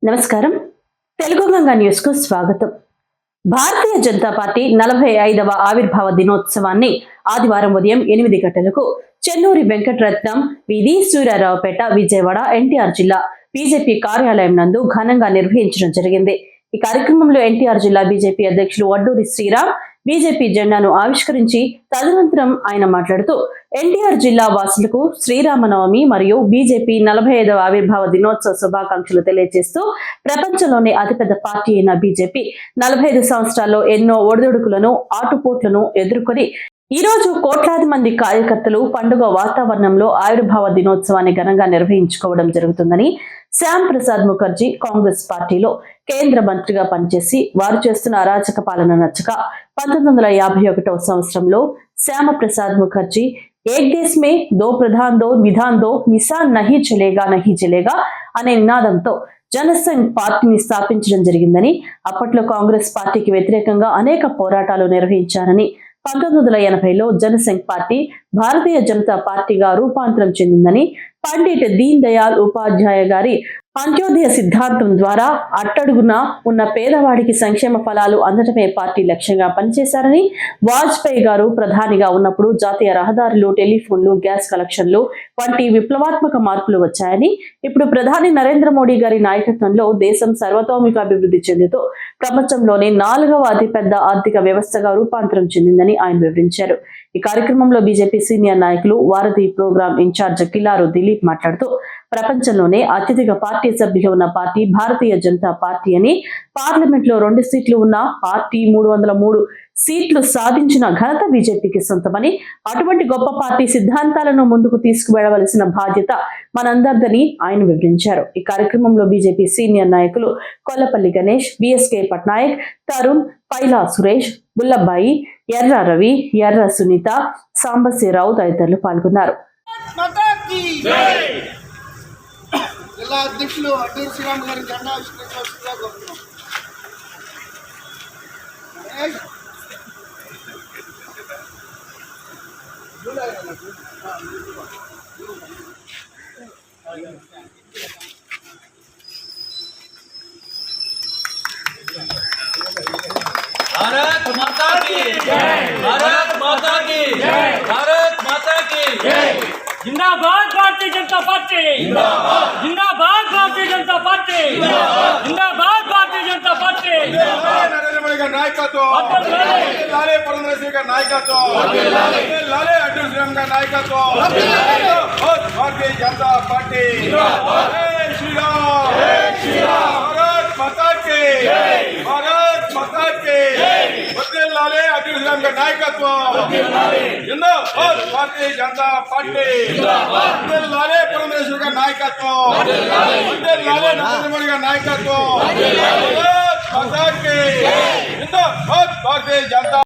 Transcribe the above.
నమస్కారం. తెలుగు గంగా న్యూస్ కు స్వాగతం. భారతీయ జనతా పార్టీ 45వ ఆవిర్భావ దినోత్సవాన్ని ఆదివారం ఉదయం 8 గంటలకు చెన్నూరి వెంకటరత్నం వీధి, సూర్యారావుపేట, విజయవాడ ఎన్టీఆర్ జిల్లా బీజేపీ కార్యాలయం నందు ఘనంగా నిర్వహించడం జరిగింది. ఈ కార్యక్రమంలో ఎన్టీఆర్ జిల్లా బీజేపీ అధ్యక్షులు వడ్డూరి శ్రీరామ్ బీజేపీ జెండాను ఆవిష్కరించి తదనంతరం ఆయన మాట్లాడుతూ ఎన్టీఆర్ జిల్లా వాసులకు శ్రీరామనవమి మరియు బీజేపీ 45వ ఆవిర్భావ దినోత్సవ శుభాకాంక్షలు తెలియజేస్తూ ప్రపంచంలోనే అతిపెద్ద పార్టీ అయిన బీజేపీ 45 సంవత్సరాల్లో ఎన్నో ఒడిదుడుకులను, ఆటుపోట్లను ఎదుర్కొని ఈ రోజు కోట్లాది మంది కార్యకర్తలు పండుగ వాతావరణంలో ఆవిర్భావ దినోత్సవాన్ని ఘనంగా నిర్వహించుకోవడం జరుగుతుందని, శ్యామ్ ప్రసాద్ ముఖర్జీ కాంగ్రెస్ పార్టీలో కేంద్ర మంత్రిగా పనిచేసి వారు చేస్తున్న అరాచక పాలన నచ్చక 1951వ సంవత్సరంలో శ్యామ ప్రసాద్ ముఖర్జీ ఏక్ దేశ్ మే దో ప్రధాన్ దో విధాన్ దో నిశాన్ నహీ చలేగా అనే నినాదంతో జనసంఘ్ పార్టీని స్థాపించడం జరిగిందని, అప్పట్లో కాంగ్రెస్ పార్టీకి వ్యతిరేకంగా అనేక పోరాటాలు నిర్వహించారని, 1980లో జనసంఘ్ పార్టీ భారతీయ జనతా పార్టీగా రూపాంతరం చెందిందని, పండిట్ దీన్ దయాళ్ ఉపాధ్యాయ గారి అంత్యోదయ సిద్ధాంతం ద్వారా అట్టడుగున ఉన్న పేదవాడికి సంక్షేమ ఫలాలు అందటమే పార్టీ లక్ష్యంగా పనిచేశారని, వాజ్పేయి గారు ప్రధానిగా ఉన్నప్పుడు జాతీయ రహదారులు, టెలిఫోన్లు, గ్యాస్ కలెక్షన్లు వంటి విప్లవాత్మక మార్పులు వచ్చాయని, ఇప్పుడు ప్రధాని నరేంద్ర మోడీ గారి నాయకత్వంలో దేశం సర్వతోముఖ అభివృద్ధి చెందుతూ ప్రపంచంలోనే 4వ అతిపెద్ద ఆర్థిక వ్యవస్థగా రూపాంతరం చెందిందని ఆయన వివరించారు. ఈ కార్యక్రమంలో బీజేపీ సీనియర్ నాయకులు వారధి ప్రోగ్రాం ఇన్ఛార్జ్ కిల్లారు దిలీప్ మాట్లాడుతూ ప్రపంచంలోనే అత్యధిక పార్టీ సభ్యులు ఉన్న పార్టీ భారతీయ జనతా పార్టీ అని, పార్లమెంట్ లో 2 సీట్లు ఉన్న పార్టీ 303 సీట్లు సాధించిన ఘనత బీజేపీకి సొంతమని, అటువంటి గొప్ప పార్టీ సిద్ధాంతాలను ముందుకు తీసుకువెళ్లవలసిన బాధ్యత మనందరిదని ఆయన వివరించారు. ఈ కార్యక్రమంలో బీజేపీ సీనియర్ నాయకులు కొల్లపల్లి గణేష్, బిఎస్కే పట్నాయక్, తరుణ్, పైలా సురేష్, బుల్లబ్బాయి, ఎర్ర రవి, ఎర్ర సునీత, సాంబశివరావు తదితరులు పాల్గొన్నారు. జిల్లా అధ్యక్షులు వడ్డూరి శ్రీరామ్ గారి జెండా ఆవిష్కరించవలసిందిగా కోరుతున్నాం. भारत माता की जय, भारत माता की जय, भारत माता की जय. जिंदाबाद भारतीय जनता पार्टी, जिंदाबाद, जिंदाबाद भारतीय जनता पार्टी, जिंदाबाद, जिंदाबाद भारतीय जनता पार्टी, जिंदाबाद. नरेंद्र मोदी का नायकत्व, लाले पुरंदर सिंह का नायकत्व, लाले वड्डूरी श्रीराम का नायकत्व, भारतीय जनता पार्टी, जिंदाबाद. जय श्री राम, जय श्री राम. भारत माता की जय, भारत माता की जय. लाले वड्डूरी श्रीराम का नायकत्व, जिंदाबाद. भारतीय जनता पार्टी, जिंदाबाद. लाले पुरंदर सिंह का नायकत्व, लाले नरेंद्र मोदी का नायकत्व, भारत माता की जिंदाबाद. भारतीय जनता